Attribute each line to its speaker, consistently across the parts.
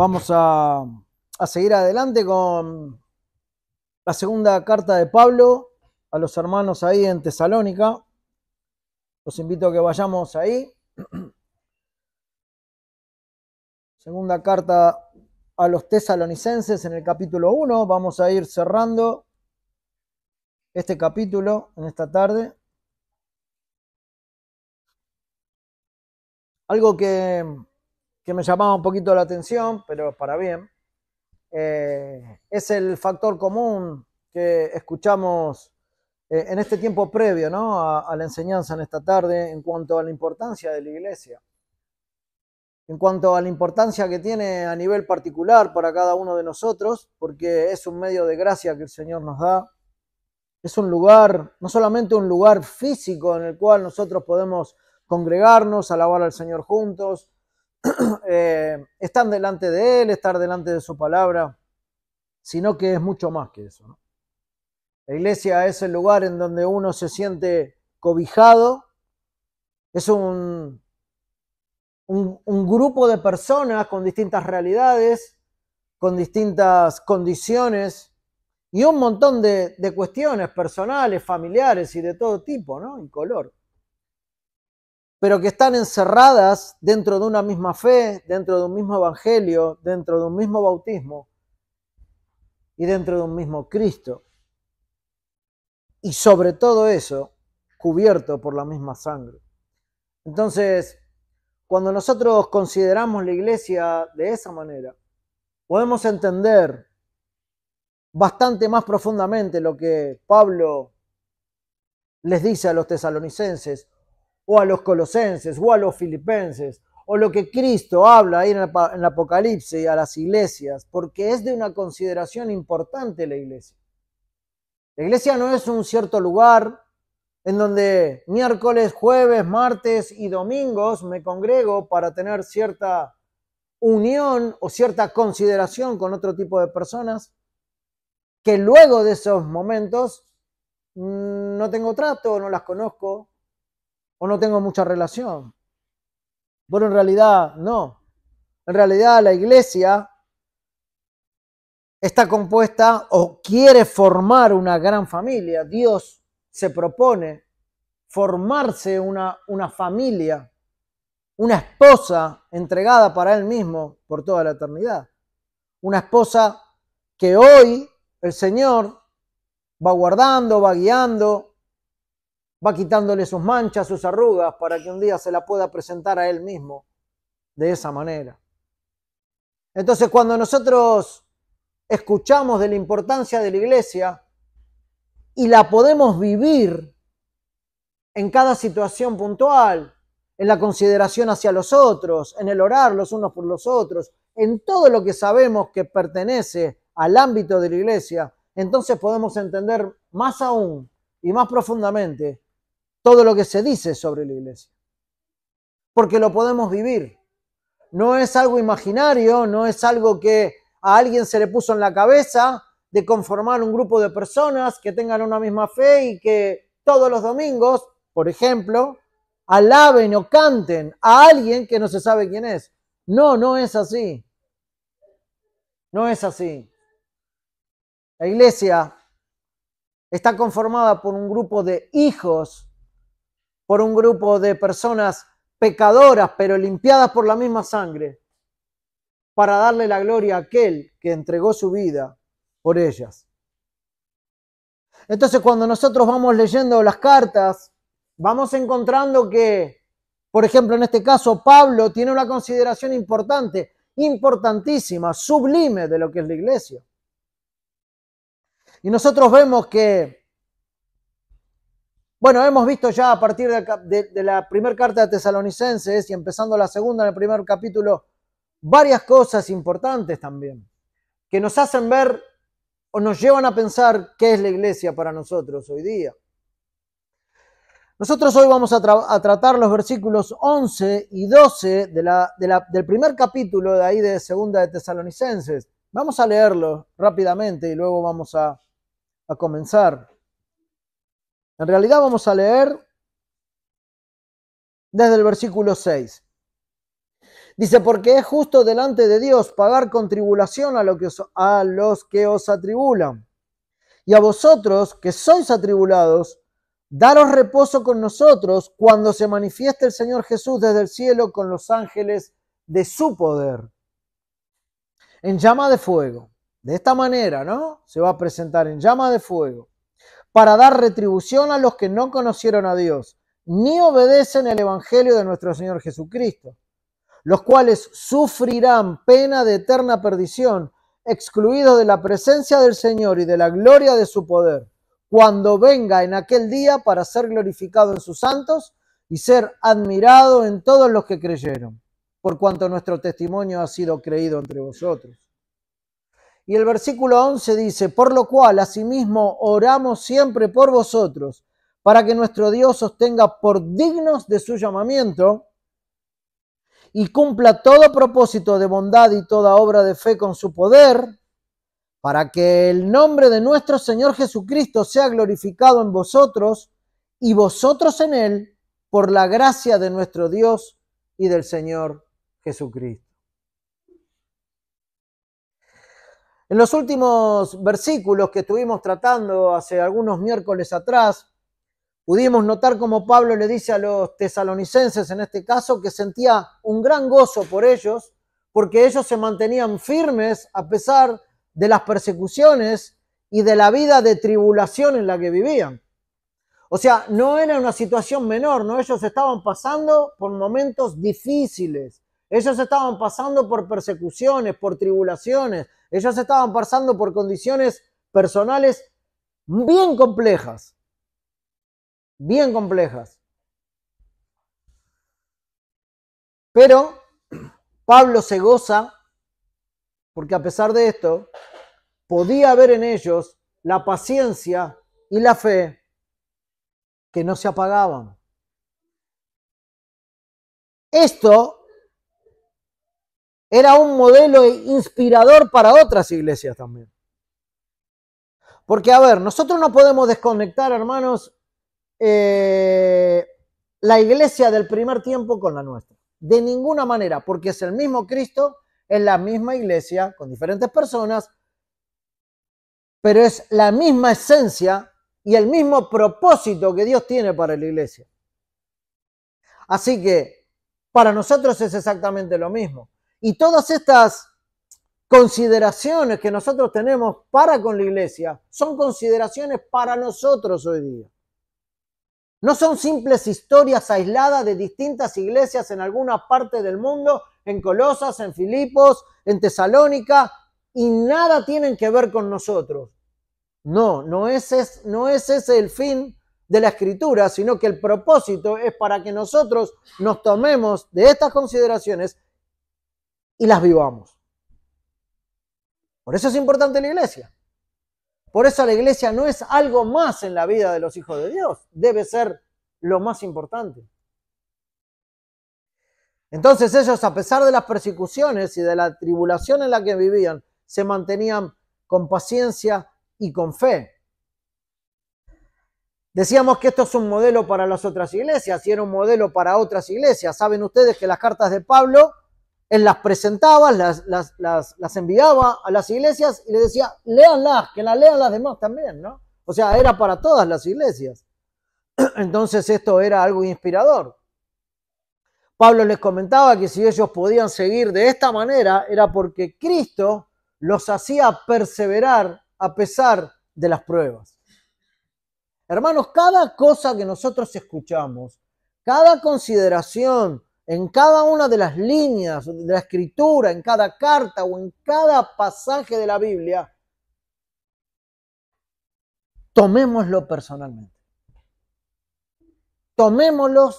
Speaker 1: Vamos a seguir adelante con la segunda carta de Pablo a los hermanos ahí en Tesalónica. Los invito a que vayamos ahí. Segunda carta a los tesalonicenses en el capítulo 1. Vamos a ir cerrando este capítulo en esta tarde. Algo que me llamaba un poquito la atención, pero para bien, es el factor común que escuchamos en este tiempo previo, ¿no? a la enseñanza en esta tarde en cuanto a la importancia de la iglesia, en cuanto a la importancia que tiene a nivel particular para cada uno de nosotros, porque es un medio de gracia que el Señor nos da. Es un lugar, no solamente un lugar físico en el cual nosotros podemos congregarnos, alabar al Señor juntos, estar delante de Él, estar delante de su palabra, sino que es mucho más que eso, ¿no? La iglesia es el lugar en donde uno se siente cobijado, es un grupo de personas con distintas realidades, con distintas condiciones y un montón de cuestiones personales, familiares y de todo tipo, ¿no? Y color. Pero que están encerradas dentro de una misma fe, dentro de un mismo evangelio, dentro de un mismo bautismo y dentro de un mismo Cristo. Y sobre todo eso, cubierto por la misma sangre. Entonces, cuando nosotros consideramos la iglesia de esa manera, podemos entender bastante más profundamente lo que Pablo les dice a los tesalonicenses, o a los colosenses, o a los filipenses, o lo que Cristo habla ahí en el Apocalipsis a las iglesias, porque es de una consideración importante la iglesia. La iglesia no es un cierto lugar en donde miércoles, jueves, martes y domingos me congrego para tener cierta unión o cierta consideración con otro tipo de personas, que luego de esos momentos no tengo trato, no las conozco o no tengo mucha relación. Bueno, en realidad no. En realidad la iglesia está compuesta o quiere formar una gran familia. Dios se propone formarse una familia, una esposa entregada para Él mismo por toda la eternidad. Una esposa que hoy el Señor va guardando, va guiando, va quitándole sus manchas, sus arrugas, para que un día se la pueda presentar a Él mismo de esa manera. Entonces, cuando nosotros escuchamos de la importancia de la iglesia y la podemos vivir en cada situación puntual, en la consideración hacia los otros, en el orar los unos por los otros, en todo lo que sabemos que pertenece al ámbito de la iglesia, entonces podemos entender más aún y más profundamente todo lo que se dice sobre la iglesia. Porque lo podemos vivir. No es algo imaginario, no es algo que a alguien se le puso en la cabeza de conformar un grupo de personas que tengan una misma fe y que todos los domingos, por ejemplo, alaben o canten a alguien que no se sabe quién es. No, no es así. No es así. La iglesia está conformada por un grupo de hijos, por un grupo de personas pecadoras, pero limpiadas por la misma sangre, para darle la gloria a aquel que entregó su vida por ellas. Entonces, cuando nosotros vamos leyendo las cartas, vamos encontrando que, por ejemplo, en este caso, Pablo tiene una consideración importante, importantísima, sublime de lo que es la iglesia. Y nosotros vemos que, bueno, hemos visto ya a partir de la primera carta de Tesalonicenses y empezando la segunda en el primer capítulo, varias cosas importantes también, que nos hacen ver o nos llevan a pensar qué es la iglesia para nosotros hoy día. Nosotros hoy vamos a tratar los versículos 11 y 12 del primer capítulo de ahí de segunda de Tesalonicenses. Vamos a leerlo rápidamente y luego vamos a comenzar. En realidad vamos a leer desde el versículo 6. Dice, porque es justo delante de Dios pagar con tribulación a los que os atribulan. Y a vosotros, que sois atribulados, daros reposo con nosotros cuando se manifieste el Señor Jesús desde el cielo con los ángeles de su poder, en llama de fuego. De esta manera, ¿no? Se va a presentar en llama de fuego, para dar retribución a los que no conocieron a Dios, ni obedecen el evangelio de nuestro Señor Jesucristo, los cuales sufrirán pena de eterna perdición, excluidos de la presencia del Señor y de la gloria de su poder, cuando venga en aquel día para ser glorificado en sus santos y ser admirado en todos los que creyeron, por cuanto nuestro testimonio ha sido creído entre vosotros. Y el versículo 11 dice, por lo cual asimismo oramos siempre por vosotros, para que nuestro Dios os tenga por dignos de su llamamiento y cumpla todo propósito de bondad y toda obra de fe con su poder, para que el nombre de nuestro Señor Jesucristo sea glorificado en vosotros y vosotros en él, por la gracia de nuestro Dios y del Señor Jesucristo. En los últimos versículos que estuvimos tratando hace algunos miércoles atrás, pudimos notar cómo Pablo le dice a los tesalonicenses, en este caso, que sentía un gran gozo por ellos, porque ellos se mantenían firmes a pesar de las persecuciones y de la vida de tribulación en la que vivían. O sea, no era una situación menor, ¿no? Ellos estaban pasando por momentos difíciles, ellos estaban pasando por persecuciones, por tribulaciones, ellos estaban pasando por condiciones personales bien complejas. Bien complejas. Pero Pablo se goza porque a pesar de esto, podía ver en ellos la paciencia y la fe que no se apagaban. Esto era un modelo inspirador para otras iglesias también. Porque, a ver, nosotros no podemos desconectar, hermanos, la iglesia del primer tiempo con la nuestra. De ninguna manera, porque es el mismo Cristo, es la misma iglesia, con diferentes personas, pero es la misma esencia y el mismo propósito que Dios tiene para la iglesia. Así que para nosotros es exactamente lo mismo. Y todas estas consideraciones que nosotros tenemos para con la iglesia son consideraciones para nosotros hoy día. No son simples historias aisladas de distintas iglesias en alguna parte del mundo, en Colosas, en Filipos, en Tesalónica, y nada tienen que ver con nosotros. No es ese el fin de la Escritura, sino que el propósito es para que nosotros nos tomemos de estas consideraciones y las vivamos. Por eso es importante la iglesia. Por eso la iglesia no es algo más en la vida de los hijos de Dios. Debe ser lo más importante. Entonces ellos, a pesar de las persecuciones y de la tribulación en la que vivían, se mantenían con paciencia y con fe. Decíamos que esto es un modelo para las otras iglesias y era un modelo para otras iglesias. Saben ustedes que las cartas de Pablo, él las presentaba, las enviaba a las iglesias y les decía, léanlas, que las lean las demás también, ¿no? O sea, era para todas las iglesias. Entonces esto era algo inspirador. Pablo les comentaba que si ellos podían seguir de esta manera era porque Cristo los hacía perseverar a pesar de las pruebas. Hermanos, cada cosa que nosotros escuchamos, cada consideración en cada una de las líneas de la Escritura, en cada carta o en cada pasaje de la Biblia, tomémoslo personalmente. Tomémoslo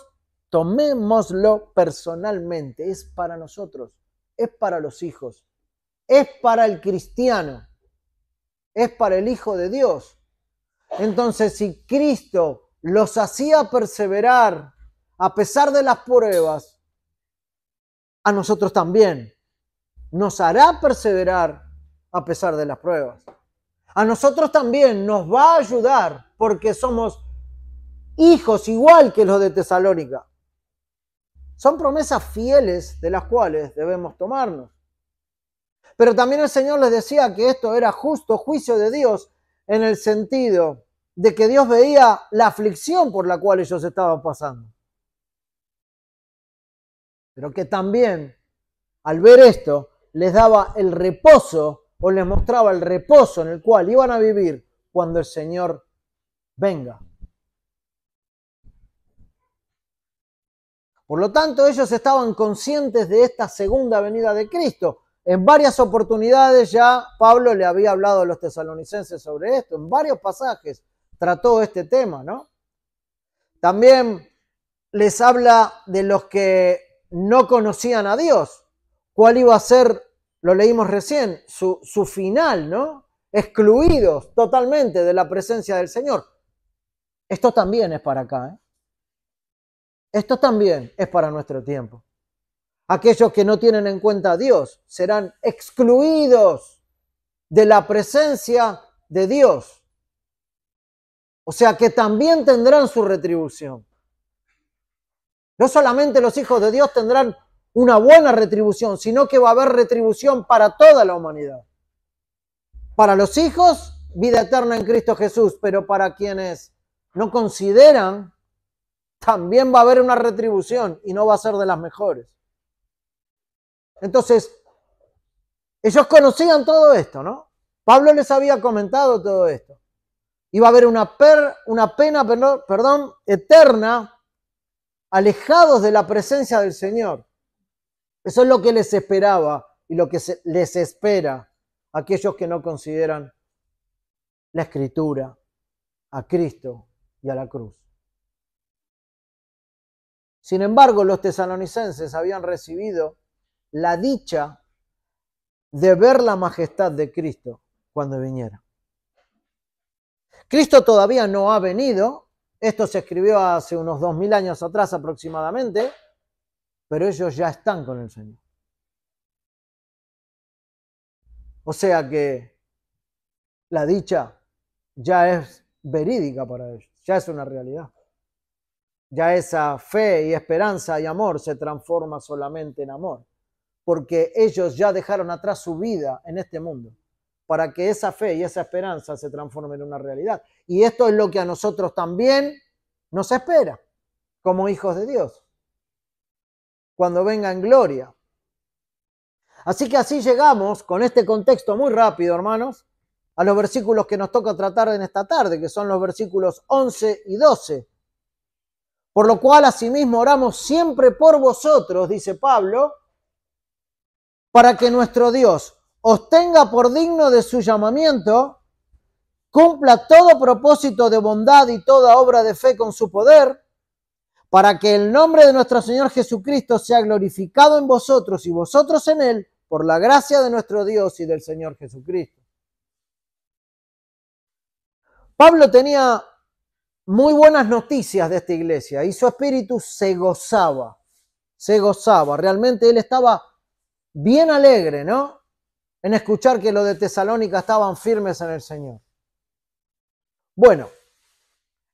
Speaker 1: personalmente. Es para nosotros, es para los hijos, es para el cristiano, es para el Hijo de Dios. Entonces, si Cristo los hacía perseverar a pesar de las pruebas, a nosotros también nos hará perseverar a pesar de las pruebas. A nosotros también nos va a ayudar porque somos hijos igual que los de Tesalónica. Son promesas fieles de las cuales debemos tomarnos. Pero también el Señor les decía que esto era justo juicio de Dios en el sentido de que Dios veía la aflicción por la cual ellos estaban pasando. Pero que también, al ver esto, les daba el reposo o les mostraba el reposo en el cual iban a vivir cuando el Señor venga. Por lo tanto, ellos estaban conscientes de esta segunda venida de Cristo. En varias oportunidades ya Pablo le había hablado a los tesalonicenses sobre esto. En varios pasajes trató este tema, ¿no? También les habla de los que no conocían a Dios. ¿Cuál iba a ser, lo leímos recién, su final, ¿no? Excluidos totalmente de la presencia del Señor. Esto también es para acá, ¿eh? Esto también es para nuestro tiempo. Aquellos que no tienen en cuenta a Dios serán excluidos de la presencia de Dios. O sea que también tendrán su retribución. No solamente los hijos de Dios tendrán una buena retribución, sino que va a haber retribución para toda la humanidad. Para los hijos, vida eterna en Cristo Jesús, pero para quienes no consideran, también va a haber una retribución y no va a ser de las mejores. Entonces, ellos conocían todo esto, ¿no? Pablo les había comentado todo esto. Iba a haber una pena eterna, alejados de la presencia del Señor. Eso es lo que les esperaba y lo que les espera a aquellos que no consideran la Escritura, a Cristo y a la cruz. Sin embargo, los tesalonicenses habían recibido la dicha de ver la majestad de Cristo cuando viniera. Cristo todavía no ha venido. Esto se escribió hace unos 2000 años atrás aproximadamente, pero ellos ya están con el Señor. O sea que la dicha ya es verídica para ellos, ya es una realidad. Ya esa fe y esperanza y amor se transforma solamente en amor, porque ellos ya dejaron atrás su vida en este mundo para que esa fe y esa esperanza se transformen en una realidad. Y esto es lo que a nosotros también nos espera como hijos de Dios cuando venga en gloria. Así que así llegamos con este contexto muy rápido, hermanos, a los versículos que nos toca tratar en esta tarde, que son los versículos 11 y 12. Por lo cual, asimismo, oramos siempre por vosotros, dice Pablo, para que nuestro Dios os tenga por digno de su llamamiento, cumpla todo propósito de bondad y toda obra de fe con su poder, para que el nombre de nuestro Señor Jesucristo sea glorificado en vosotros y vosotros en Él, por la gracia de nuestro Dios y del Señor Jesucristo. Pablo tenía muy buenas noticias de esta iglesia y su espíritu se gozaba. Realmente él estaba bien alegre, ¿no? En escuchar que los de Tesalónica estaban firmes en el Señor. Bueno,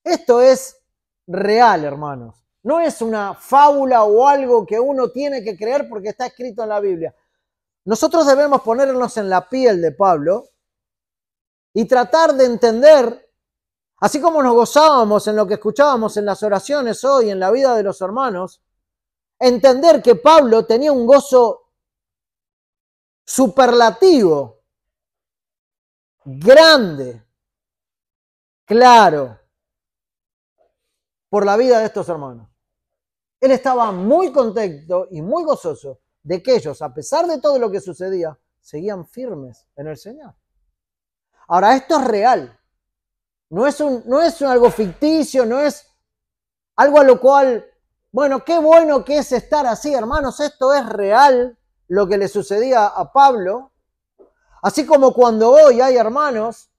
Speaker 1: esto es real, hermanos. No es una fábula o algo que uno tiene que creer porque está escrito en la Biblia. Nosotros debemos ponernos en la piel de Pablo y tratar de entender, así como nos gozábamos en lo que escuchábamos en las oraciones hoy, en la vida de los hermanos, entender que Pablo tenía un gozo superlativo, grande, claro, por la vida de estos hermanos. Él estaba muy contento y muy gozoso de que ellos, a pesar de todo lo que sucedía, seguían firmes en el Señor. Ahora, esto es real. No es algo ficticio, no es algo a lo cual, bueno, qué bueno que es estar así, hermanos. Esto es real, lo que le sucedía a Pablo. Así como cuando hoy hay hermanos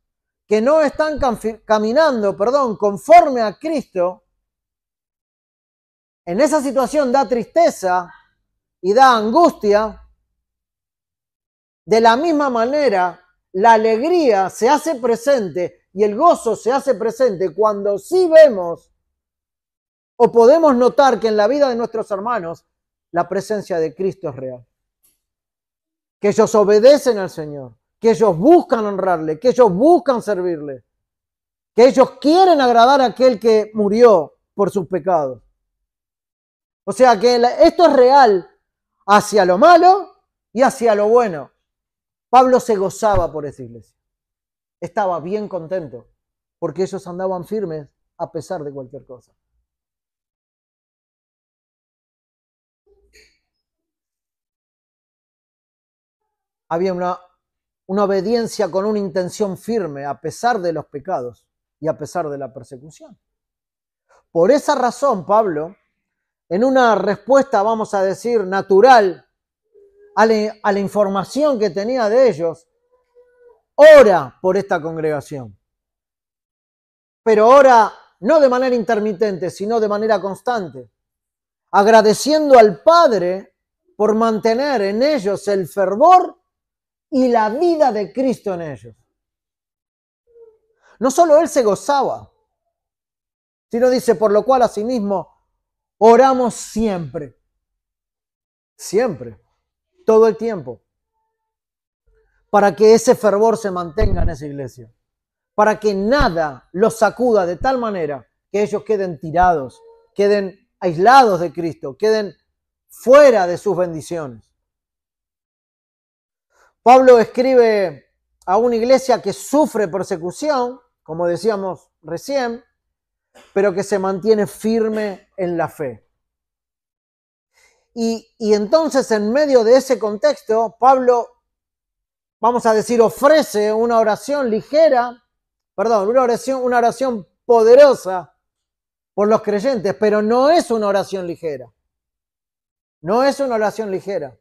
Speaker 1: que no están caminando, conforme a Cristo, en esa situación da tristeza y da angustia. De la misma manera, la alegría se hace presente y el gozo se hace presente cuando sí vemos o podemos notar que en la vida de nuestros hermanos la presencia de Cristo es real. Que ellos obedecen al Señor, que ellos buscan honrarle, que ellos buscan servirle, que ellos quieren agradar a aquel que murió por sus pecados. O sea que esto es real hacia lo malo y hacia lo bueno. Pablo se gozaba por esa iglesia. Estaba bien contento porque ellos andaban firmes a pesar de cualquier cosa. Había una obediencia con una intención firme a pesar de los pecados y a pesar de la persecución. Por esa razón, Pablo, en una respuesta, vamos a decir, natural a la información que tenía de ellos, ora por esta congregación. Pero ora no de manera intermitente, sino de manera constante, agradeciendo al Padre por mantener en ellos el fervor y la vida de Cristo en ellos. No solo él se gozaba, sino dice, por lo cual asimismo oramos siempre, siempre, todo el tiempo, para que ese fervor se mantenga en esa iglesia, para que nada los sacuda de tal manera que ellos queden tirados, queden aislados de Cristo, queden fuera de sus bendiciones. Pablo escribe a una iglesia que sufre persecución, como decíamos recién, pero que se mantiene firme en la fe. Y entonces, en medio de ese contexto, Pablo, vamos a decir, ofrece una oración ligera, una oración poderosa por los creyentes, pero no es una oración ligera. No es una oración ligera,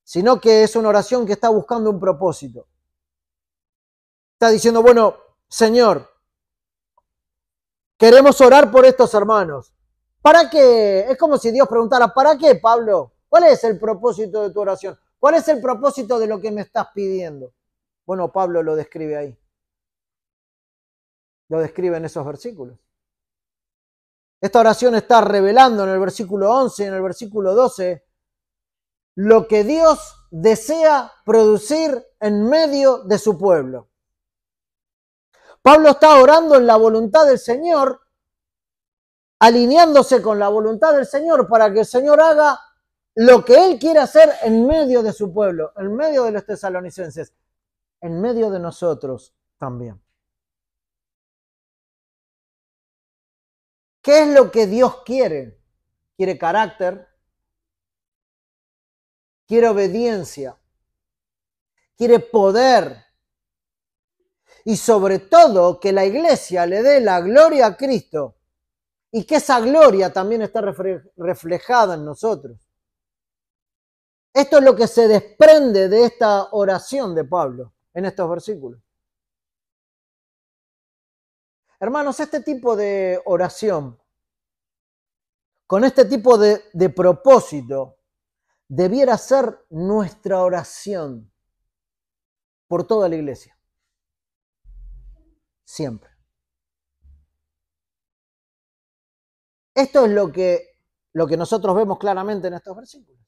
Speaker 1: sino que es una oración que está buscando un propósito. Está diciendo, bueno, Señor, queremos orar por estos hermanos. ¿Para qué? Es como si Dios preguntara, ¿para qué, Pablo? ¿Cuál es el propósito de tu oración? ¿Cuál es el propósito de lo que me estás pidiendo? Bueno, Pablo lo describe ahí. Lo describe en esos versículos. Esta oración está revelando en el versículo 11 y en el versículo 12 lo que Dios desea producir en medio de su pueblo. Pablo está orando en la voluntad del Señor, alineándose con la voluntad del Señor para que el Señor haga lo que Él quiere hacer en medio de su pueblo, en medio de los tesalonicenses, en medio de nosotros también. ¿Qué es lo que Dios quiere? Quiere carácter, quiere obediencia, quiere poder y sobre todo que la iglesia le dé la gloria a Cristo y que esa gloria también está reflejada en nosotros. Esto es lo que se desprende de esta oración de Pablo en estos versículos. Hermanos, este tipo de oración, con este tipo de propósito, debiera ser nuestra oración por toda la iglesia. Siempre. Esto es lo que nosotros vemos claramente en estos versículos.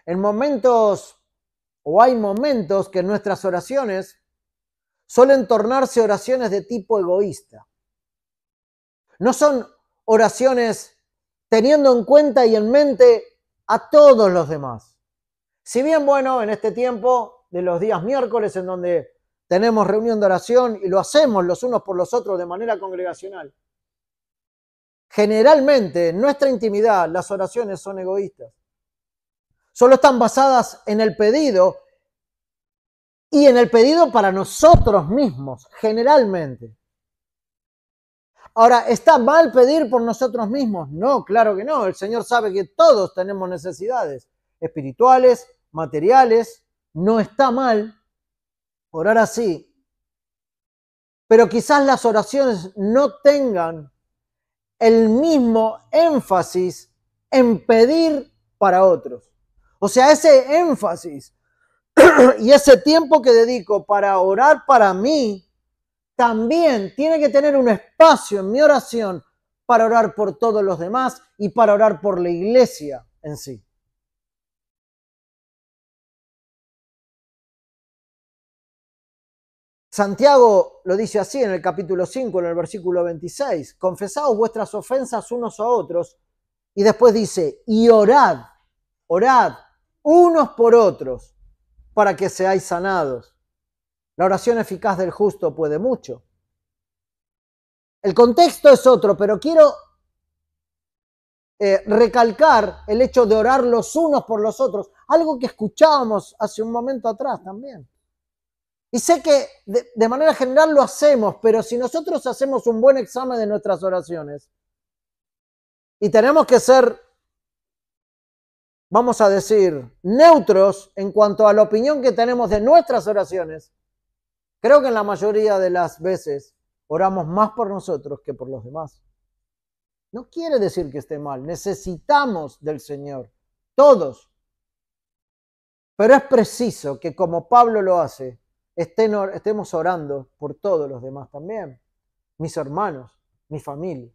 Speaker 1: En momentos, o hay momentos que en nuestras oraciones suelen tornarse oraciones de tipo egoísta. No son oraciones teniendo en cuenta y en mente a todos los demás. Si bien, bueno, en este tiempo de los días miércoles en donde tenemos reunión de oración y lo hacemos los unos por los otros de manera congregacional, generalmente en nuestra intimidad las oraciones son egoístas. Solo están basadas en el pedido y en el pedido para nosotros mismos, generalmente. Ahora, ¿está mal pedir por nosotros mismos? No, claro que no. El Señor sabe que todos tenemos necesidades espirituales, materiales. No está mal orar así. Pero quizás las oraciones no tengan el mismo énfasis en pedir para otros. O sea, ese énfasis y ese tiempo que dedico para orar para mí, también tiene que tener un espacio en mi oración para orar por todos los demás y para orar por la iglesia en sí. Santiago lo dice así en el capítulo 5, en el versículo 26. Confesaos vuestras ofensas unos a otros. Y después dice, y orad unos por otros para que seáis sanados. La oración eficaz del justo puede mucho. El contexto es otro, pero quiero recalcar el hecho de orar los unos por los otros, algo que escuchábamos hace un momento atrás también. Y sé que de manera general lo hacemos, pero si nosotros hacemos un buen examen de nuestras oraciones y tenemos que ser, vamos a decir, neutros en cuanto a la opinión que tenemos de nuestras oraciones, creo que en la mayoría de las veces oramos más por nosotros que por los demás. No quiere decir que esté mal, necesitamos del Señor, todos. Pero es preciso que como Pablo lo hace, estemos orando por todos los demás también, mis hermanos, mi familia.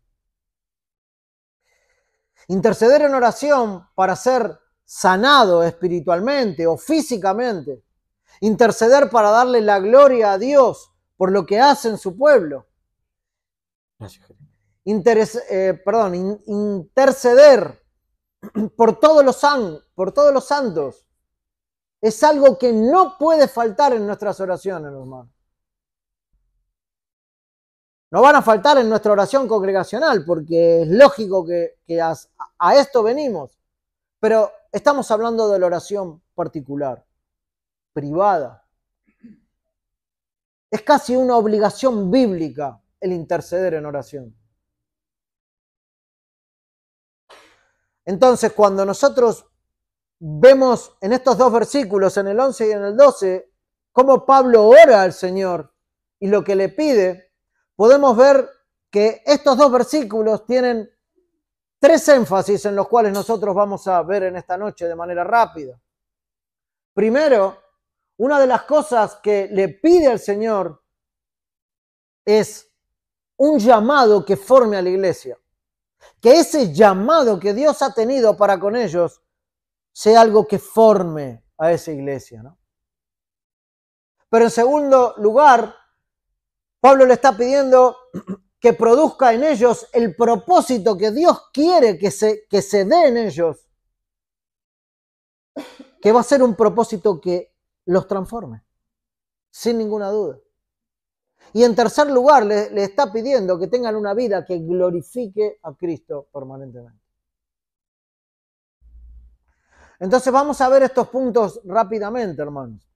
Speaker 1: Interceder en oración para ser sanado espiritualmente o físicamente. Interceder para darle la gloria a Dios por lo que hace en su pueblo. Interceder por todos los santos. Es algo que no puede faltar en nuestras oraciones, hermanos. No van a faltar en nuestra oración congregacional, porque es lógico que a esto venimos. Pero estamos hablando de la oración particular, privada. Es casi una obligación bíblica el interceder en oración. Entonces, cuando nosotros vemos en estos dos versículos, en el 11 y en el 12, cómo Pablo ora al Señor y lo que le pide, podemos ver que estos dos versículos tienen tres énfasis en los cuales nosotros vamos a ver en esta noche de manera rápida. Primero, una de las cosas que le pide al Señor es un llamado que forme a la iglesia. Que ese llamado que Dios ha tenido para con ellos sea algo que forme a esa iglesia, ¿no? Pero en segundo lugar, Pablo le está pidiendo que produzca en ellos el propósito que Dios quiere que se dé en ellos, que va a ser un propósito que los transforme, sin ninguna duda. Y en tercer lugar, le está pidiendo que tengan una vida que glorifique a Cristo permanentemente. Entonces vamos a ver estos puntos rápidamente, hermanos.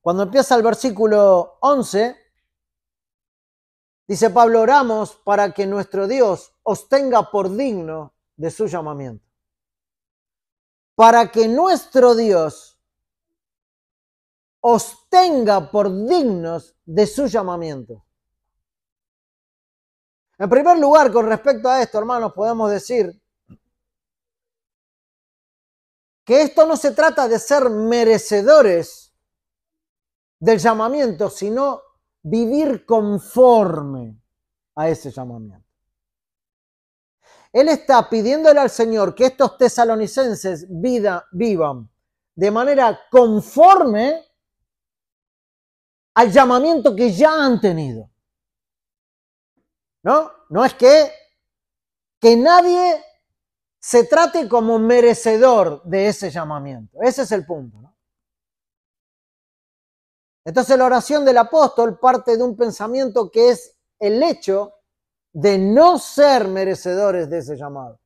Speaker 1: Cuando empieza el versículo 11, dice Pablo, oramos para que nuestro Dios os tenga por digno de su llamamiento. Para que nuestro Dios os tenga por dignos de su llamamiento. En primer lugar, con respecto a esto, hermanos, podemos decir que esto no se trata de ser merecedores del llamamiento, sino vivir conforme a ese llamamiento. Él está pidiéndole al Señor que estos tesalonicenses vivan de manera conforme al llamamiento que ya han tenido. No es que nadie se trate como merecedor de ese llamamiento. Ese es el punto, ¿no? Entonces la oración del apóstol parte de un pensamiento que es el hecho de no ser merecedores de ese llamado,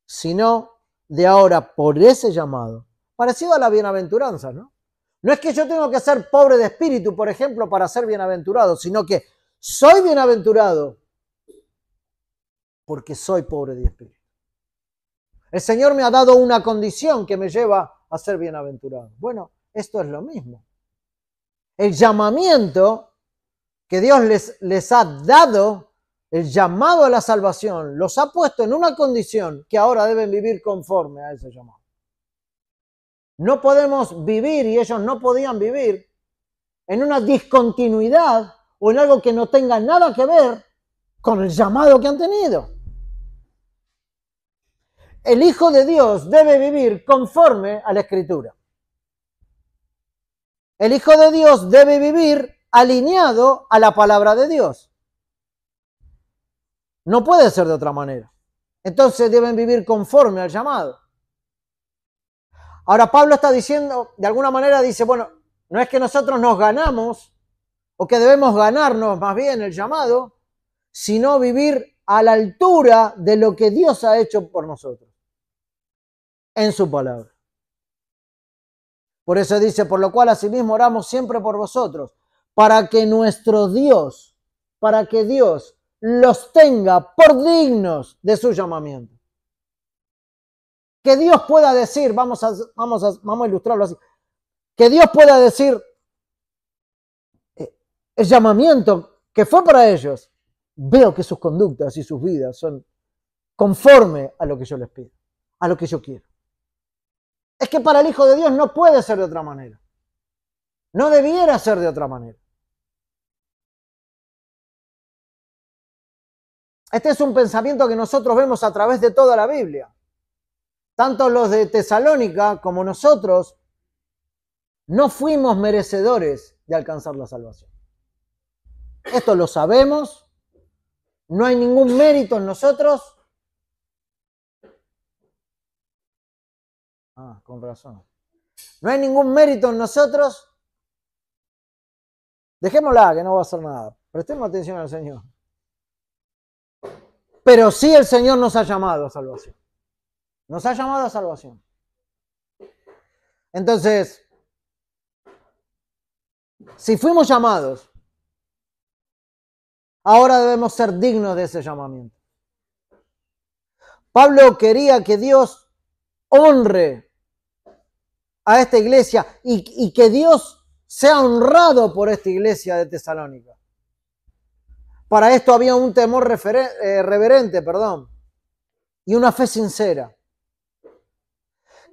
Speaker 1: sino de ahora por ese llamado, parecido a la bienaventuranza, ¿no? No es que yo tengo que ser pobre de espíritu, por ejemplo, para ser bienaventurado, sino que soy bienaventurado porque soy pobre de espíritu. El Señor me ha dado una condición que me lleva a ser bienaventurado. Bueno, esto es lo mismo. El llamamiento que Dios les ha dado, el llamado a la salvación, los ha puesto en una condición que ahora deben vivir conforme a ese llamado. No podemos vivir, y ellos no podían vivir, en una discontinuidad o en algo que no tenga nada que ver con el llamado que han tenido. El Hijo de Dios debe vivir conforme a la Escritura. El Hijo de Dios debe vivir alineado a la palabra de Dios. No puede ser de otra manera. Entonces deben vivir conforme al llamado. Ahora Pablo está diciendo, de alguna manera dice, bueno, no es que nosotros nos ganamos o que debemos ganarnos más bien el llamado, sino vivir a la altura de lo que Dios ha hecho por nosotros en su palabra. Por eso dice, por lo cual asimismo oramos siempre por vosotros, para que nuestro Dios, para que Dios los tenga por dignos de su llamamiento. Que Dios pueda decir, vamos a ilustrarlo así, que Dios pueda decir el llamamiento que fue para ellos. Veo que sus conductas y sus vidas son conforme a lo que yo les pido, a lo que yo quiero. Es que para el Hijo de Dios no puede ser de otra manera. No debiera ser de otra manera. Este es un pensamiento que nosotros vemos a través de toda la Biblia. Tanto los de Tesalónica como nosotros no fuimos merecedores de alcanzar la salvación. Esto lo sabemos. No hay ningún mérito en nosotros. Con razón. No hay ningún mérito en nosotros. Dejémosla, que no va a hacer nada. Prestemos atención al Señor. Pero sí el Señor nos ha llamado a salvación. Nos ha llamado a salvación. Entonces, si fuimos llamados, ahora debemos ser dignos de ese llamamiento. Pablo quería que Dios honre a esta iglesia y que Dios sea honrado por esta iglesia de Tesalónica. Para esto había un temor reverente, y una fe sincera,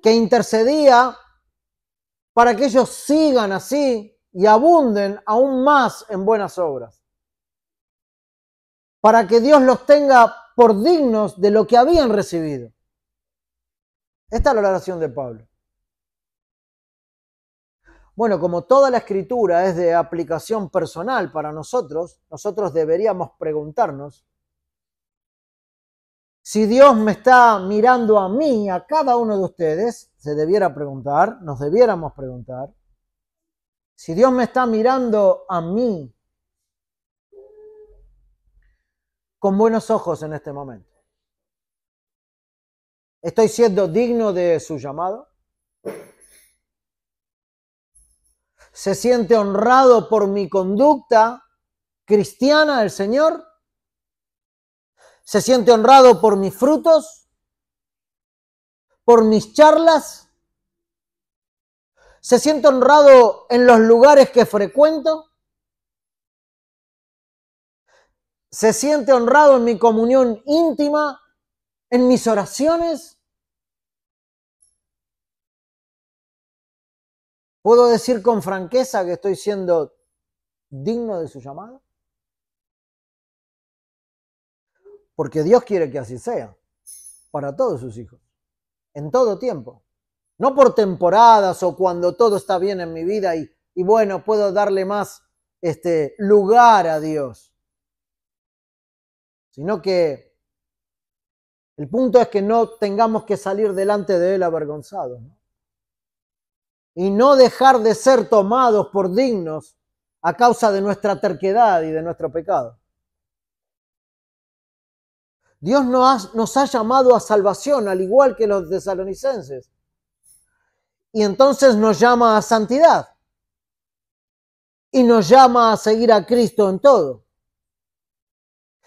Speaker 1: que intercedía para que ellos sigan así y abunden aún más en buenas obras. Para que Dios los tenga por dignos de lo que habían recibido. Esta es la oración de Pablo. Bueno, como toda la Escritura es de aplicación personal para nosotros, nosotros deberíamos preguntarnos si Dios me está mirando a mí, a cada uno de ustedes, nos debiéramos preguntar, si Dios me está mirando a mí con buenos ojos en este momento. ¿Estoy siendo digno de su llamado? ¿Se siente honrado por mi conducta cristiana el Señor? ¿Se siente honrado por mis frutos? ¿Por mis charlas? ¿Se siente honrado en los lugares que frecuento? ¿Se siente honrado en mi comunión íntima? ¿En mis oraciones? ¿Puedo decir con franqueza que estoy siendo digno de su llamado? Porque Dios quiere que así sea, para todos sus hijos, en todo tiempo. No por temporadas o cuando todo está bien en mi vida y bueno, puedo darle más lugar a Dios. Sino que el punto es que no tengamos que salir delante de Él avergonzados, ¿no? Y no dejar de ser tomados por dignos a causa de nuestra terquedad y de nuestro pecado. Dios nos ha llamado a salvación, al igual que los tesalonicenses. Y entonces nos llama a santidad. Y nos llama a seguir a Cristo en todo.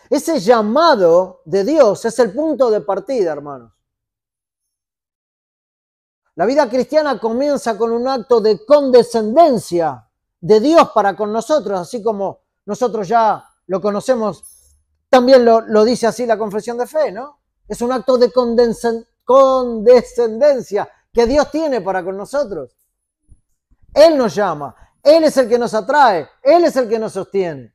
Speaker 1: Ese llamado de Dios es el punto de partida, hermanos. La vida cristiana comienza con un acto de condescendencia de Dios para con nosotros, así como nosotros ya lo conocemos. También lo dice así la confesión de fe, ¿no? Es un acto de condescendencia que Dios tiene para con nosotros. Él nos llama, Él es el que nos atrae, Él es el que nos sostiene.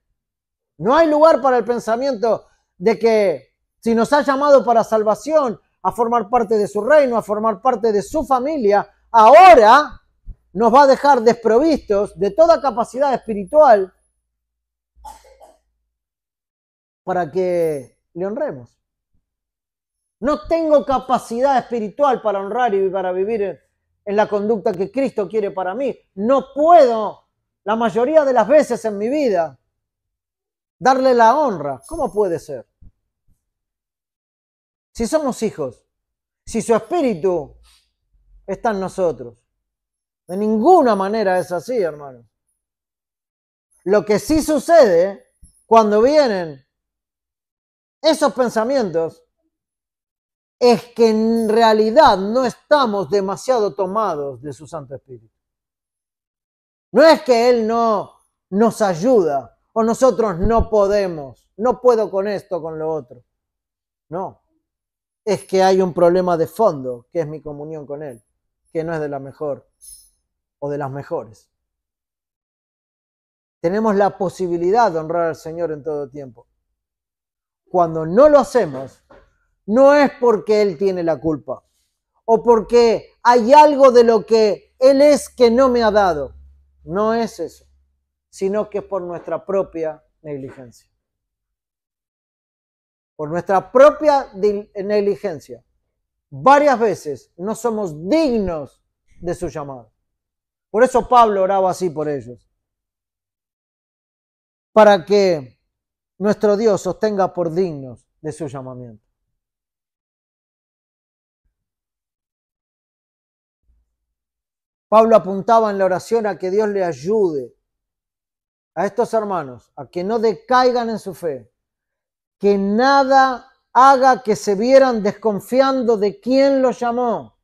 Speaker 1: No hay lugar para el pensamiento de que si nos ha llamado para salvación, a formar parte de su reino, a formar parte de su familia, ahora nos va a dejar desprovistos de toda capacidad espiritual para que le honremos. No tengo capacidad espiritual para honrar y para vivir en la conducta que Cristo quiere para mí. No puedo, la mayoría de las veces en mi vida, darle la honra. ¿Cómo puede ser? Si somos hijos, si su espíritu está en nosotros. De ninguna manera es así, hermanos. Lo que sí sucede cuando vienen esos pensamientos es que en realidad no estamos demasiado tomados de su Santo Espíritu. No es que Él no nos ayuda o nosotros no podemos, no puedo con esto, con lo otro. No. Es que hay un problema de fondo, que es mi comunión con Él, que no es de la mejor o de las mejores. Tenemos la posibilidad de honrar al Señor en todo tiempo. Cuando no lo hacemos, no es porque Él tiene la culpa o porque hay algo de lo que Él es que no me ha dado. No es eso, sino que es por nuestra propia negligencia. Por nuestra propia negligencia. Varias veces no somos dignos de su llamado. Por eso Pablo oraba así por ellos. Para que nuestro Dios sostenga por dignos de su llamamiento. Pablo apuntaba en la oración a que Dios le ayude a estos hermanos a que no decaigan en su fe, que nada haga que se vieran desconfiando de quién los llamó.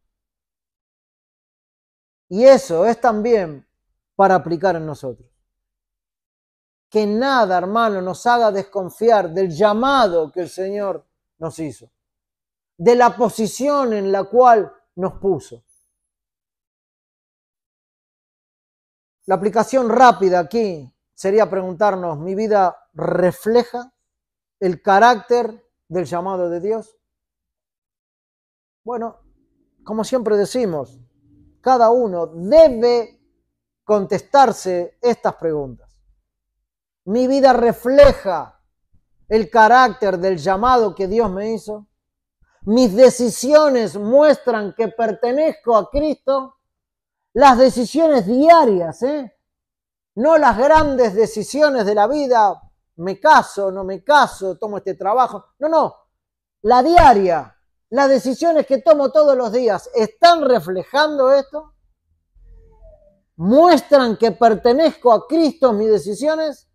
Speaker 1: Y eso es también para aplicar en nosotros. Que nada, hermano, nos haga desconfiar del llamado que el Señor nos hizo, de la posición en la cual nos puso. La aplicación rápida aquí sería preguntarnos, ¿mi vida refleja el carácter del llamado de Dios? Bueno, como siempre decimos, cada uno debe contestarse estas preguntas. ¿Mi vida refleja el carácter del llamado que Dios me hizo? ¿Mis decisiones muestran que pertenezco a Cristo? Las decisiones diarias, no las grandes decisiones de la vida, me caso, no me caso, tomo este trabajo. No, la diaria, las decisiones que tomo todos los días, ¿están reflejando esto? ¿Muestran que pertenezco a Cristo mis decisiones?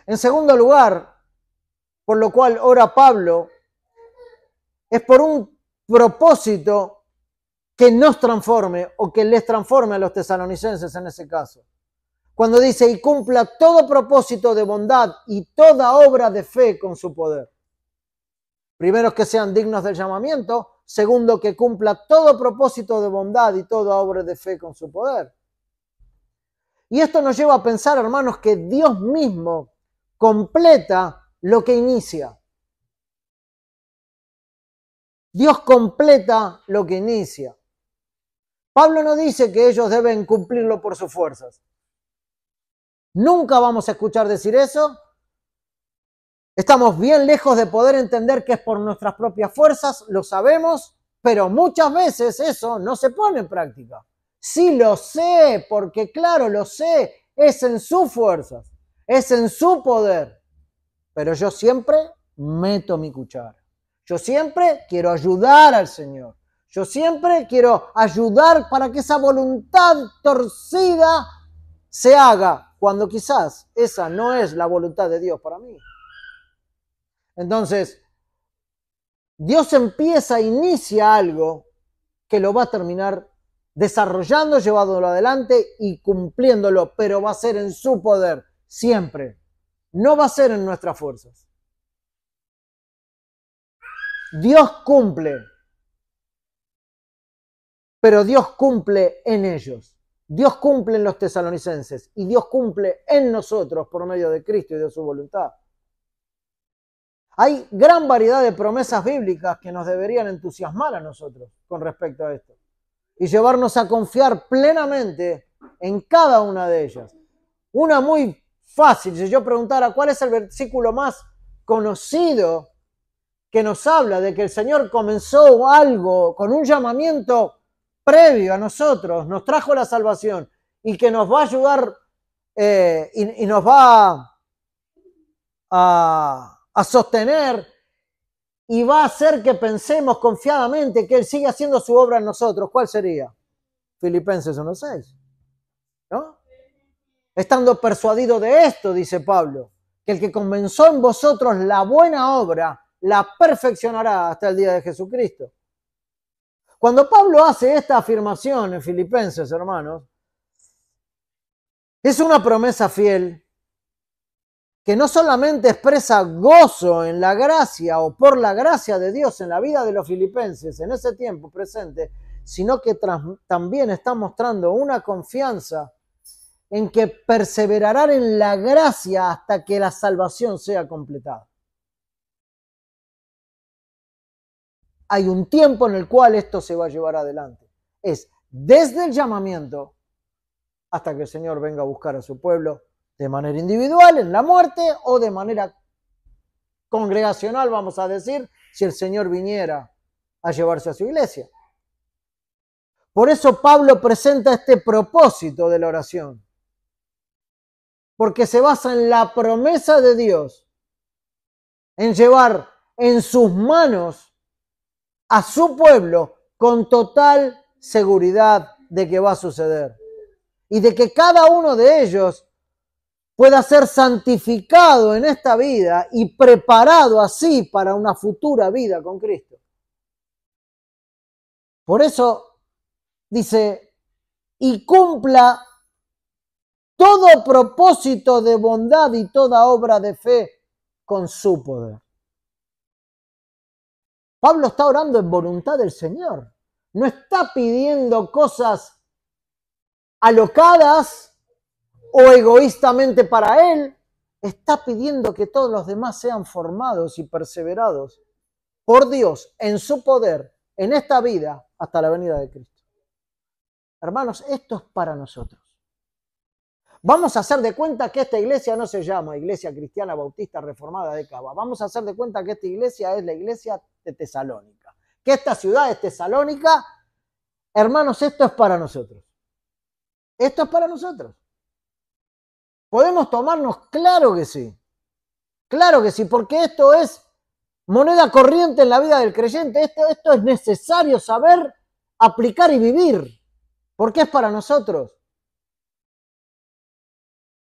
Speaker 1: En segundo lugar, por lo cual ora Pablo, es por un propósito que nos transforme o que les transforme a los tesalonicenses en ese caso. Cuando dice, y cumpla todo propósito de bondad y toda obra de fe con su poder. Primero, que sean dignos del llamamiento. Segundo, que cumpla todo propósito de bondad y toda obra de fe con su poder. Y esto nos lleva a pensar, hermanos, que Dios mismo completa lo que inicia. Dios completa lo que inicia. Pablo no dice que ellos deben cumplirlo por sus fuerzas. Nunca vamos a escuchar decir eso. Estamos bien lejos de poder entender que es por nuestras propias fuerzas, lo sabemos, pero muchas veces eso no se pone en práctica. Sí lo sé, porque claro, lo sé, es en sus fuerzas, es en su poder. Pero yo siempre meto mi cuchara. Yo siempre quiero ayudar al Señor. Yo siempre quiero ayudar para que esa voluntad torcida se haga, cuando quizás esa no es la voluntad de Dios para mí. Entonces, Dios inicia algo que lo va a terminar desarrollando, llevándolo adelante y cumpliéndolo, pero va a ser en su poder, siempre. No va a ser en nuestras fuerzas. Dios cumple, pero Dios cumple en ellos. Dios cumple en los tesalonicenses y Dios cumple en nosotros por medio de Cristo y de su voluntad. Hay gran variedad de promesas bíblicas que nos deberían entusiasmar a nosotros con respecto a esto y llevarnos a confiar plenamente en cada una de ellas. Una muy fácil, si yo preguntara cuál es el versículo más conocido que nos habla de que el Señor comenzó algo con un llamamiento previo a nosotros, nos trajo la salvación y que nos va a ayudar y nos va a sostener y va a hacer que pensemos confiadamente que Él sigue haciendo su obra en nosotros. ¿Cuál sería? Filipenses 1:6, ¿no? Estando persuadido de esto, dice Pablo, que el que comenzó en vosotros la buena obra, la perfeccionará hasta el día de Jesucristo. Cuando Pablo hace esta afirmación en Filipenses, hermanos, es una promesa fiel que no solamente expresa gozo en la gracia o por la gracia de Dios en la vida de los filipenses en ese tiempo presente, sino que también está mostrando una confianza en que perseverarán en la gracia hasta que la salvación sea completada. Hay un tiempo en el cual esto se va a llevar adelante. Es desde el llamamiento hasta que el Señor venga a buscar a su pueblo de manera individual en la muerte o de manera congregacional, vamos a decir, si el Señor viniera a llevarse a su iglesia. Por eso Pablo presenta este propósito de la oración, porque se basa en la promesa de Dios, en llevar en sus manos a su pueblo con total seguridad de que va a suceder y de que cada uno de ellos pueda ser santificado en esta vida y preparado así para una futura vida con Cristo. Por eso dice, y cumpla todo propósito de bondad y toda obra de fe con su poder. Pablo está orando en voluntad del Señor. No está pidiendo cosas alocadas o egoístamente para él. Está pidiendo que todos los demás sean formados y perseverados por Dios en su poder en esta vida hasta la venida de Cristo. Hermanos, esto es para nosotros. Vamos a hacer de cuenta que esta iglesia no se llama Iglesia Cristiana Bautista Reformada de Cava. Vamos a hacer de cuenta que esta iglesia es la iglesia de Tesalónica. Que esta ciudad es Tesalónica. Hermanos, esto es para nosotros. Esto es para nosotros. ¿Podemos tomarnos? Claro que sí. Claro que sí, porque esto es moneda corriente en la vida del creyente. Esto es necesario saber aplicar y vivir, porque es para nosotros.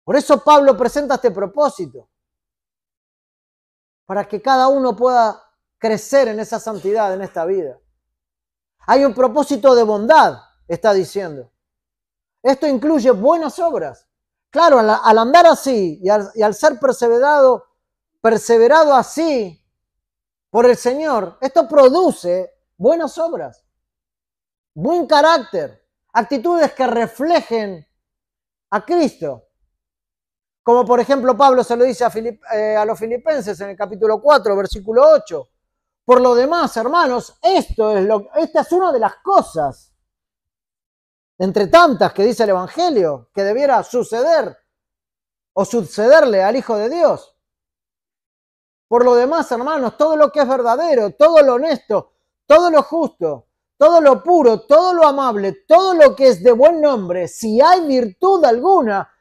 Speaker 1: Por eso Pablo presenta este propósito, para que cada uno pueda crecer en esa santidad en esta vida. Hay un propósito de bondad, está diciendo. Esto incluye buenas obras. Claro, al andar así y al ser perseverado así por el Señor, esto produce buenas obras, buen carácter, actitudes que reflejen a Cristo. Como por ejemplo Pablo se lo dice a los filipenses en el capítulo 4, versículo 8. Por lo demás, hermanos, esta es una de las cosas, entre tantas que dice el Evangelio, que debiera suceder o sucederle al Hijo de Dios. Por lo demás, hermanos, todo lo que es verdadero, todo lo honesto, todo lo justo, todo lo puro, todo lo amable, todo lo que es de buen nombre, si hay virtud alguna,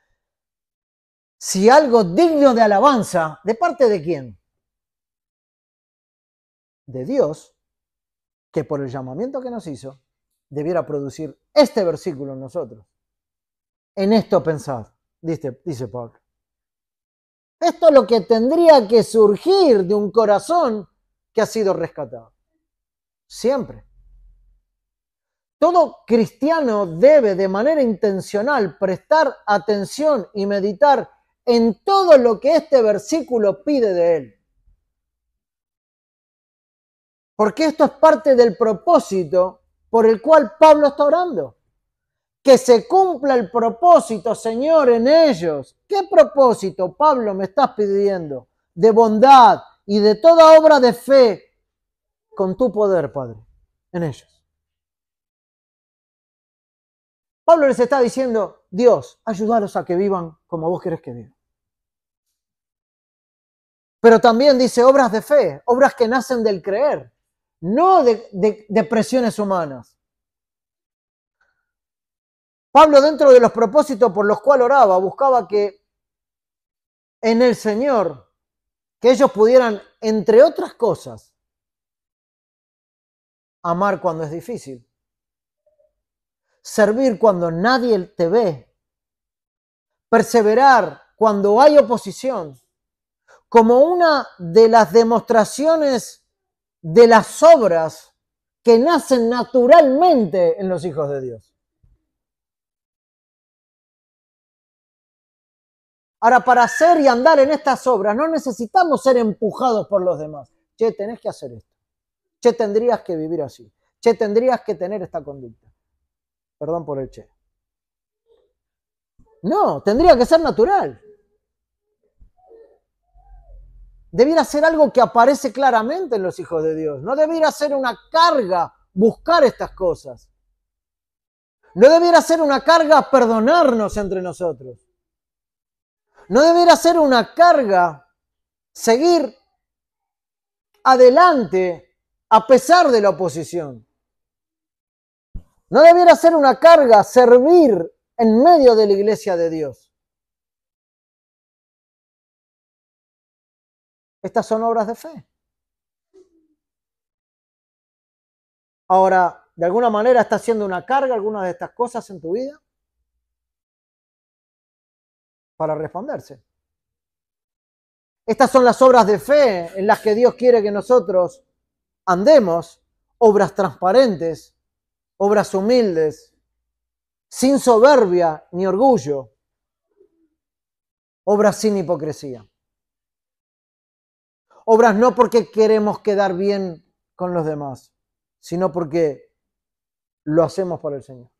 Speaker 1: si algo digno de alabanza, ¿de parte de quién? De Dios, que por el llamamiento que nos hizo, debiera producir este versículo en nosotros. En esto pensad, dice Pablo. Esto es lo que tendría que surgir de un corazón que ha sido rescatado. Siempre. Todo cristiano debe de manera intencional prestar atención y meditar en todo lo que este versículo pide de él. Porque esto es parte del propósito por el cual Pablo está orando. que se cumpla el propósito, Señor, en ellos. ¿Qué propósito, Pablo, me estás pidiendo? De bondad y de toda obra de fe con tu poder, Padre, en ellos. Pablo les está diciendo, Dios, ayúdalos a que vivan como vos querés que vivan. Pero también dice obras de fe, obras que nacen del creer, no de presiones humanas. Pablo, dentro de los propósitos por los cuales oraba, buscaba que en el Señor, que ellos pudieran, entre otras cosas, amar cuando es difícil, servir cuando nadie te ve, perseverar cuando hay oposición, como una de las demostraciones de las obras que nacen naturalmente en los hijos de Dios. Ahora, para hacer y andar en estas obras no necesitamos ser empujados por los demás. Che, tenés que hacer esto. Che, tendrías que vivir así. Che, tendrías que tener esta conducta. Perdón por el che. No, tendría que ser natural. Debiera ser algo que aparece claramente en los hijos de Dios. No debiera ser una carga buscar estas cosas. No debiera ser una carga perdonarnos entre nosotros. No debiera ser una carga seguir adelante a pesar de la oposición. No debiera ser una carga servir en medio de la iglesia de Dios. Estas son obras de fe. Ahora, ¿de alguna manera está siendo una carga alguna de estas cosas en tu vida? Para responderse. Estas son las obras de fe en las que Dios quiere que nosotros andemos, obras transparentes, obras humildes, sin soberbia ni orgullo, obras sin hipocresía. Obras no porque queremos quedar bien con los demás, sino porque lo hacemos por el Señor.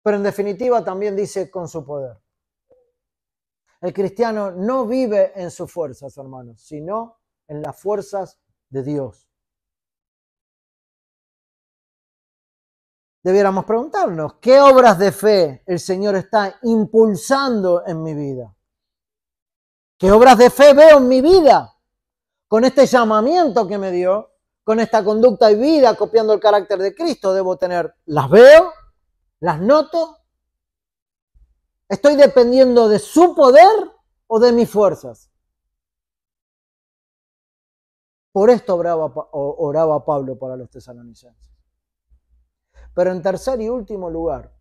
Speaker 1: Pero en definitiva también dice con su poder. El cristiano no vive en sus fuerzas, hermanos, sino en las fuerzas de Dios. Debiéramos preguntarnos, ¿qué obras de fe el Señor está impulsando en mi vida? ¿Qué obras de fe veo en mi vida? Con este llamamiento que me dio, con esta conducta y vida, copiando el carácter de Cristo, debo tener, las veo, las noto. ¿Estoy dependiendo de su poder o de mis fuerzas? Por esto oraba Pablo para los tesalonicenses. Pero en tercer y último lugar,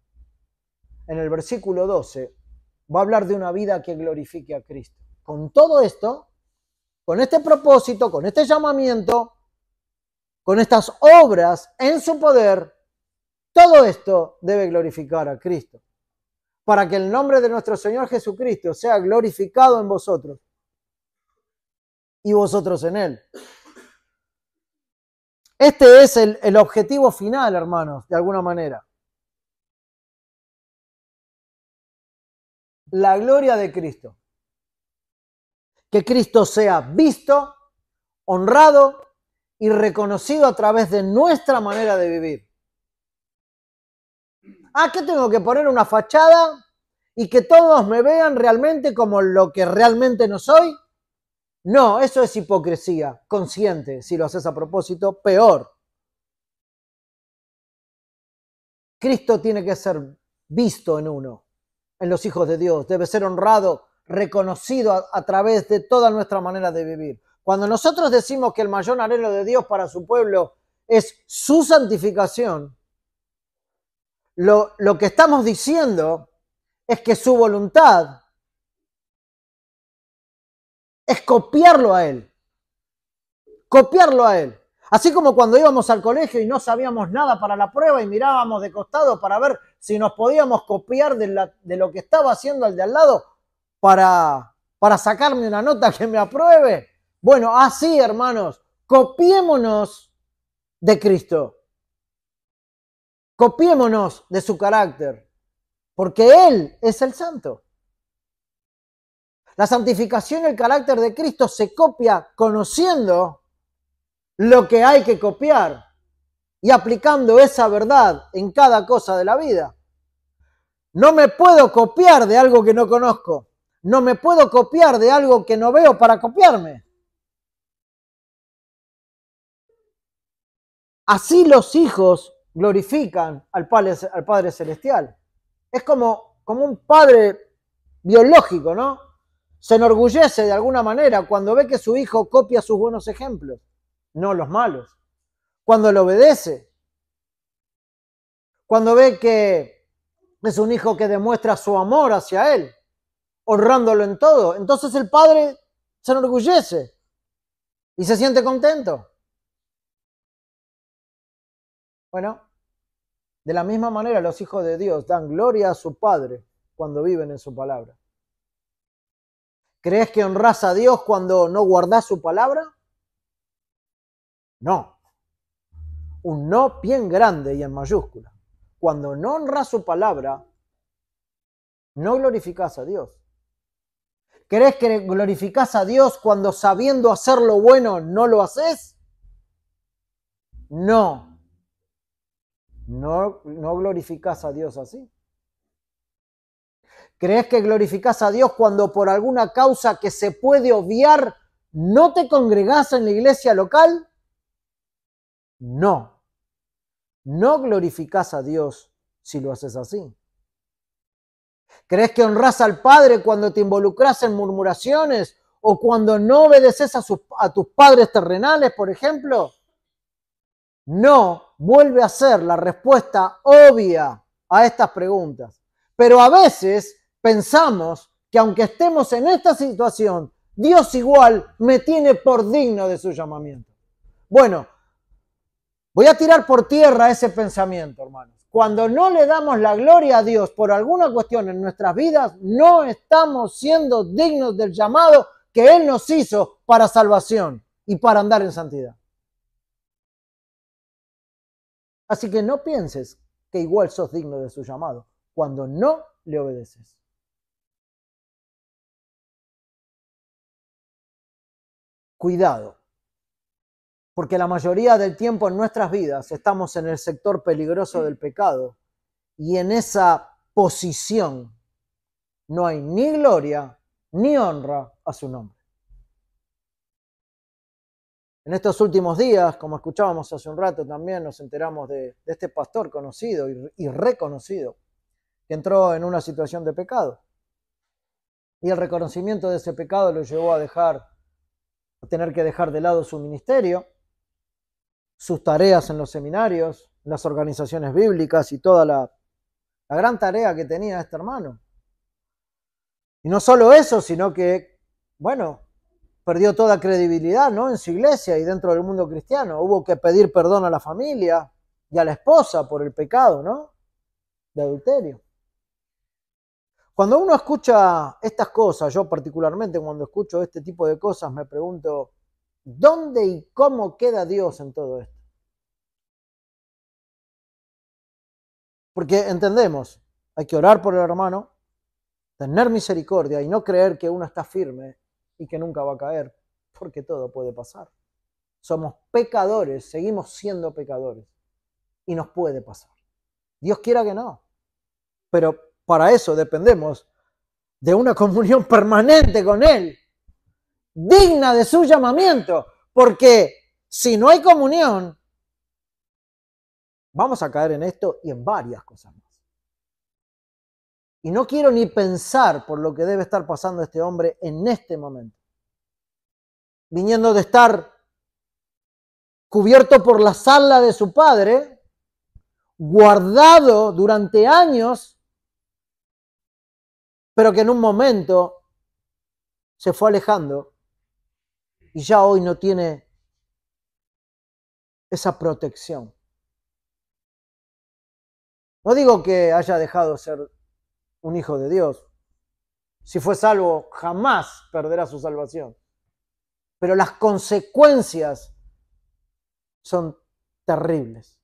Speaker 1: en el versículo 12, va a hablar de una vida que glorifique a Cristo. Con todo esto, con este propósito, con este llamamiento, con estas obras en su poder, todo esto debe glorificar a Cristo, para que el nombre de nuestro Señor Jesucristo sea glorificado en vosotros y vosotros en Él. Este es el objetivo final, hermanos, de alguna manera. La gloria de Cristo. Que Cristo sea visto, honrado y reconocido a través de nuestra manera de vivir. ¿Ah, qué tengo que poner una fachada y que todos me vean realmente como lo que realmente no soy? No, eso es hipocresía, consciente, si lo haces a propósito, peor. Cristo tiene que ser visto en uno, en los hijos de Dios, debe ser honrado, reconocido a través de toda nuestra manera de vivir. Cuando nosotros decimos que el mayor anhelo de Dios para su pueblo es su santificación, lo que estamos diciendo es que su voluntad es copiarlo a Él. Copiarlo a Él. Así como cuando íbamos al colegio y no sabíamos nada para la prueba y mirábamos de costado para ver si nos podíamos copiar de lo que estaba haciendo el de al lado para sacarme una nota que me apruebe. Bueno, así, hermanos, copiémonos de Cristo. Copiémonos de su carácter, porque Él es el santo. La santificación y el carácter de Cristo se copia conociendo lo que hay que copiar y aplicando esa verdad en cada cosa de la vida. No me puedo copiar de algo que no conozco. No me puedo copiar de algo que no veo para copiarme. Así los hijos glorifican al Padre Celestial. Es como un padre biológico, ¿no? Se enorgullece de alguna manera cuando ve que su hijo copia sus buenos ejemplos, no los malos. Cuando le obedece. Cuando ve que es un hijo que demuestra su amor hacia él, honrándolo en todo. Entonces el padre se enorgullece y se siente contento. Bueno, de la misma manera los hijos de Dios dan gloria a su Padre cuando viven en su palabra. ¿Crees que honrás a Dios cuando no guardás su palabra? No. Un no bien grande y en mayúscula. Cuando no honrás su palabra, no glorificás a Dios. ¿Crees que glorificás a Dios cuando sabiendo hacer lo bueno no lo haces? No. No glorificás a Dios así. ¿Crees que glorificás a Dios cuando por alguna causa que se puede obviar no te congregás en la iglesia local? No. No glorificás a Dios si lo haces así. ¿Crees que honrás al Padre cuando te involucras en murmuraciones o cuando no obedeces a tus padres terrenales, por ejemplo? No vuelve a ser la respuesta obvia a estas preguntas. Pero a veces pensamos que aunque estemos en esta situación, Dios igual me tiene por digno de su llamamiento. Bueno, voy a tirar por tierra ese pensamiento, hermanos. Cuando no le damos la gloria a Dios por alguna cuestión en nuestras vidas, no estamos siendo dignos del llamado que Él nos hizo para salvación y para andar en santidad. Así que no pienses que igual sos digno de su llamado cuando no le obedeces. Cuidado, porque la mayoría del tiempo en nuestras vidas estamos en el sector peligroso del pecado y en esa posición no hay ni gloria ni honra a su nombre. En estos últimos días, como escuchábamos hace un rato también, nos enteramos de este pastor conocido y reconocido que entró en una situación de pecado. Y el reconocimiento de ese pecado lo llevó a tener que dejar de lado su ministerio, sus tareas en los seminarios, las organizaciones bíblicas y toda la gran tarea que tenía este hermano. Y no solo eso, sino que, bueno, perdió toda credibilidad, ¿no? En su iglesia y dentro del mundo cristiano. Hubo que pedir perdón a la familia y a la esposa por el pecado, ¿no? De adulterio. Cuando uno escucha estas cosas, yo particularmente cuando escucho este tipo de cosas me pregunto, ¿dónde y cómo queda Dios en todo esto? Porque entendemos, hay que orar por el hermano, tener misericordia y no creer que uno está firme y que nunca va a caer, porque todo puede pasar. Somos pecadores, seguimos siendo pecadores y nos puede pasar. Dios quiera que no, pero para eso dependemos de una comunión permanente con Él, digna de su llamamiento, porque si no hay comunión, vamos a caer en esto y en varias cosas más. Y no quiero ni pensar por lo que debe estar pasando este hombre en este momento. Viniendo de estar cubierto por la sala de su padre, guardado durante años, pero que en un momento se fue alejando y ya hoy no tiene esa protección. No digo que haya dejado de ser un hijo de Dios. Si fue salvo, jamás perderá su salvación. Pero las consecuencias son terribles.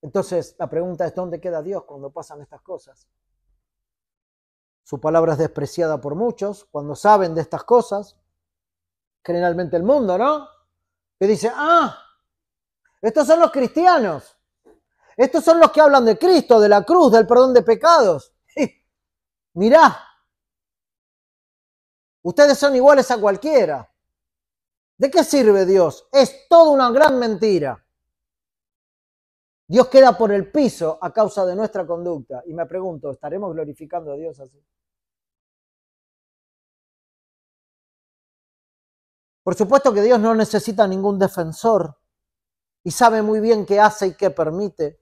Speaker 1: Entonces la pregunta es, ¿dónde queda Dios cuando pasan estas cosas? Su palabra es despreciada por muchos cuando saben de estas cosas. Generalmente el mundo, ¿no? Que dice, estos son los cristianos. Estos son los que hablan de Cristo, de la cruz, del perdón de pecados. Mirá, ustedes son iguales a cualquiera. ¿De qué sirve Dios? Es toda una gran mentira. Dios queda por el piso a causa de nuestra conducta. Y me pregunto, ¿estaremos glorificando a Dios así? Por supuesto que Dios no necesita ningún defensor y sabe muy bien qué hace y qué permite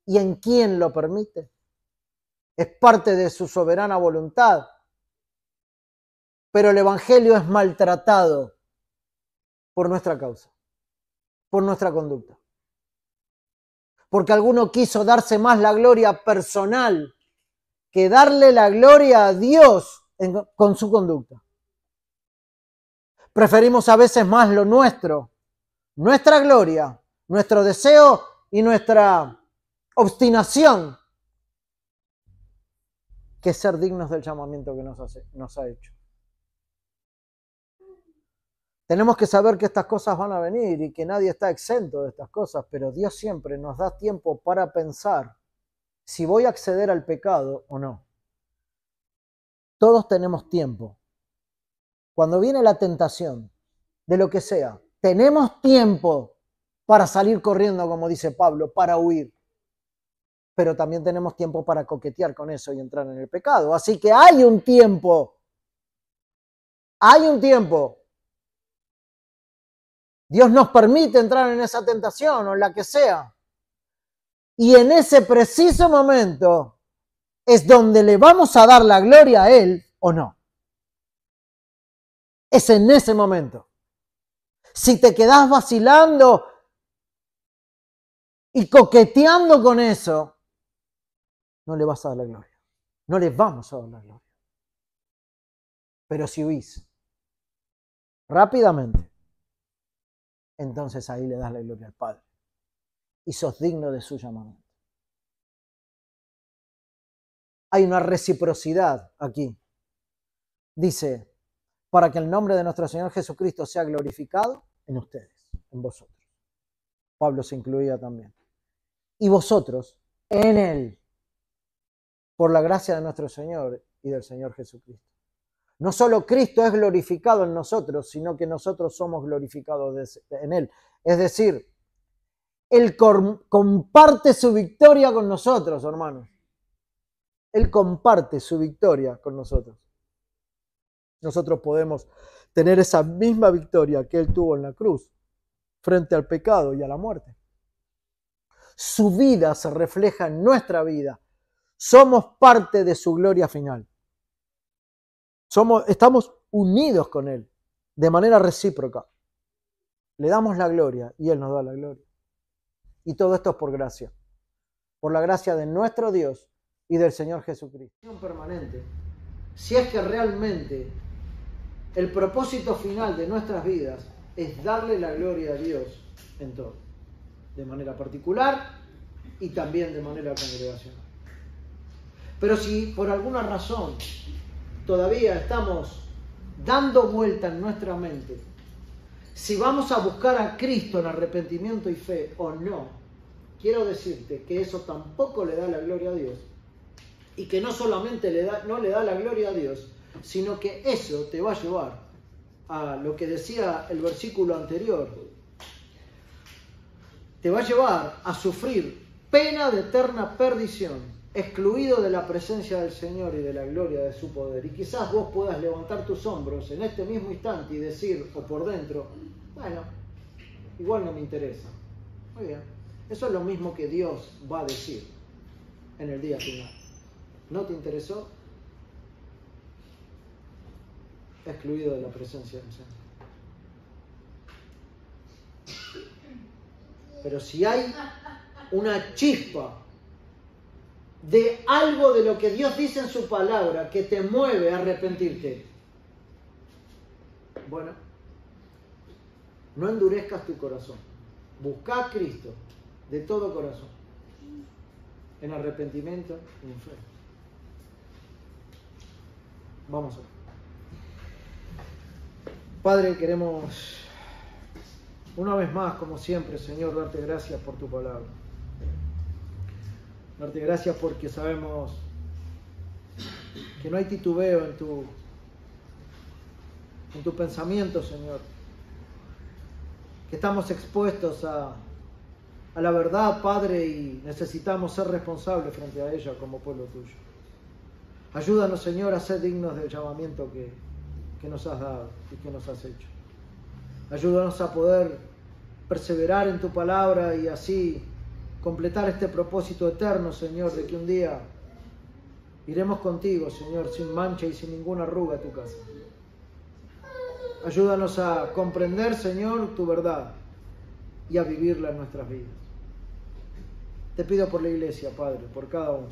Speaker 1: y en quién lo permite. Es parte de su soberana voluntad. Pero el Evangelio es maltratado por nuestra causa, por nuestra conducta. Porque alguno quiso darse más la gloria personal que darle la gloria a Dios con su conducta. Preferimos a veces más lo nuestro, nuestra gloria, nuestro deseo y nuestra obstinación que ser dignos del llamamiento que nos ha hecho. Tenemos que saber que estas cosas van a venir y que nadie está exento de estas cosas, pero Dios siempre nos da tiempo para pensar si voy a acceder al pecado o no. Todos tenemos tiempo. Cuando viene la tentación, de lo que sea, tenemos tiempo para salir corriendo, como dice Pablo, para huir. Pero también tenemos tiempo para coquetear con eso y entrar en el pecado. Así que hay un tiempo. Hay un tiempo. Dios nos permite entrar en esa tentación o en la que sea. Y en ese preciso momento es donde le vamos a dar la gloria a Él o no. Es en ese momento. Si te quedás vacilando y coqueteando con eso, no le vas a dar la gloria. No le vamos a dar la gloria. Pero si huís rápidamente, entonces ahí le das la gloria al Padre. Y sos digno de su llamamiento. Hay una reciprocidad aquí. Dice, para que el nombre de nuestro Señor Jesucristo sea glorificado en ustedes, en vosotros. Pablo se incluía también. Y vosotros en Él, por la gracia de nuestro Señor y del Señor Jesucristo. No solo Cristo es glorificado en nosotros, sino que nosotros somos glorificados en Él. Es decir, Él comparte su victoria con nosotros, hermanos. Él comparte su victoria con nosotros. Nosotros podemos tener esa misma victoria que Él tuvo en la cruz, frente al pecado y a la muerte. Su vida se refleja en nuestra vida. Somos parte de su gloria final. Estamos unidos con Él de manera recíproca. Le damos la gloria y Él nos da la gloria. Y todo esto es por gracia. Por la gracia de nuestro Dios y del Señor Jesucristo. Permanente. Si es que realmente el propósito final de nuestras vidas es darle la gloria a Dios en todo. De manera particular y también de manera congregacional. Pero si por alguna razón todavía estamos dando vuelta en nuestra mente si vamos a buscar a Cristo en arrepentimiento y fe o no, quiero decirte que eso tampoco le da la gloria a Dios y que no solamente no le da la gloria a Dios, sino que eso te va a llevar a lo que decía el versículo anterior, te va a llevar a sufrir pena de eterna perdición, excluido de la presencia del Señor y de la gloria de su poder. Y quizás vos puedas levantar tus hombros en este mismo instante y decir, o por dentro, bueno, igual no me interesa. Muy bien, eso es lo mismo que Dios va a decir en el día final. ¿No te interesó? Excluido de la presencia del Señor. Pero si hay una chispa de algo de lo que Dios dice en su palabra que te mueve a arrepentirte, bueno, no endurezcas tu corazón. Busca a Cristo de todo corazón en arrepentimiento y en fe. Vamos a ver. Padre, queremos una vez más, como siempre, Señor, darte gracias por tu palabra. Darte gracias porque sabemos que no hay titubeo en tu pensamiento, Señor. Que estamos expuestos a la verdad, Padre, y necesitamos ser responsables frente a ella como pueblo tuyo. Ayúdanos, Señor, a ser dignos del llamamiento que nos has dado y que nos has hecho. Ayúdanos a poder perseverar en tu palabra y así completar este propósito eterno, Señor, de que un día iremos contigo, Señor, sin mancha y sin ninguna arruga a tu casa. Ayúdanos a comprender, Señor, tu verdad y a vivirla en nuestras vidas. Te pido por la iglesia, Padre, por cada uno.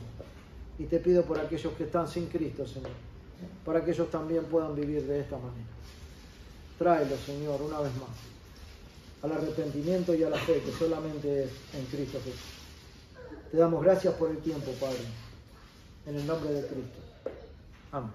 Speaker 1: Y te pido por aquellos que están sin Cristo, Señor, para que ellos también puedan vivir de esta manera. Tráelos, Señor, una vez más, al arrepentimiento y a la fe que solamente es en Cristo Jesús. Te damos gracias por el tiempo, Padre, en el nombre de Cristo. Amén.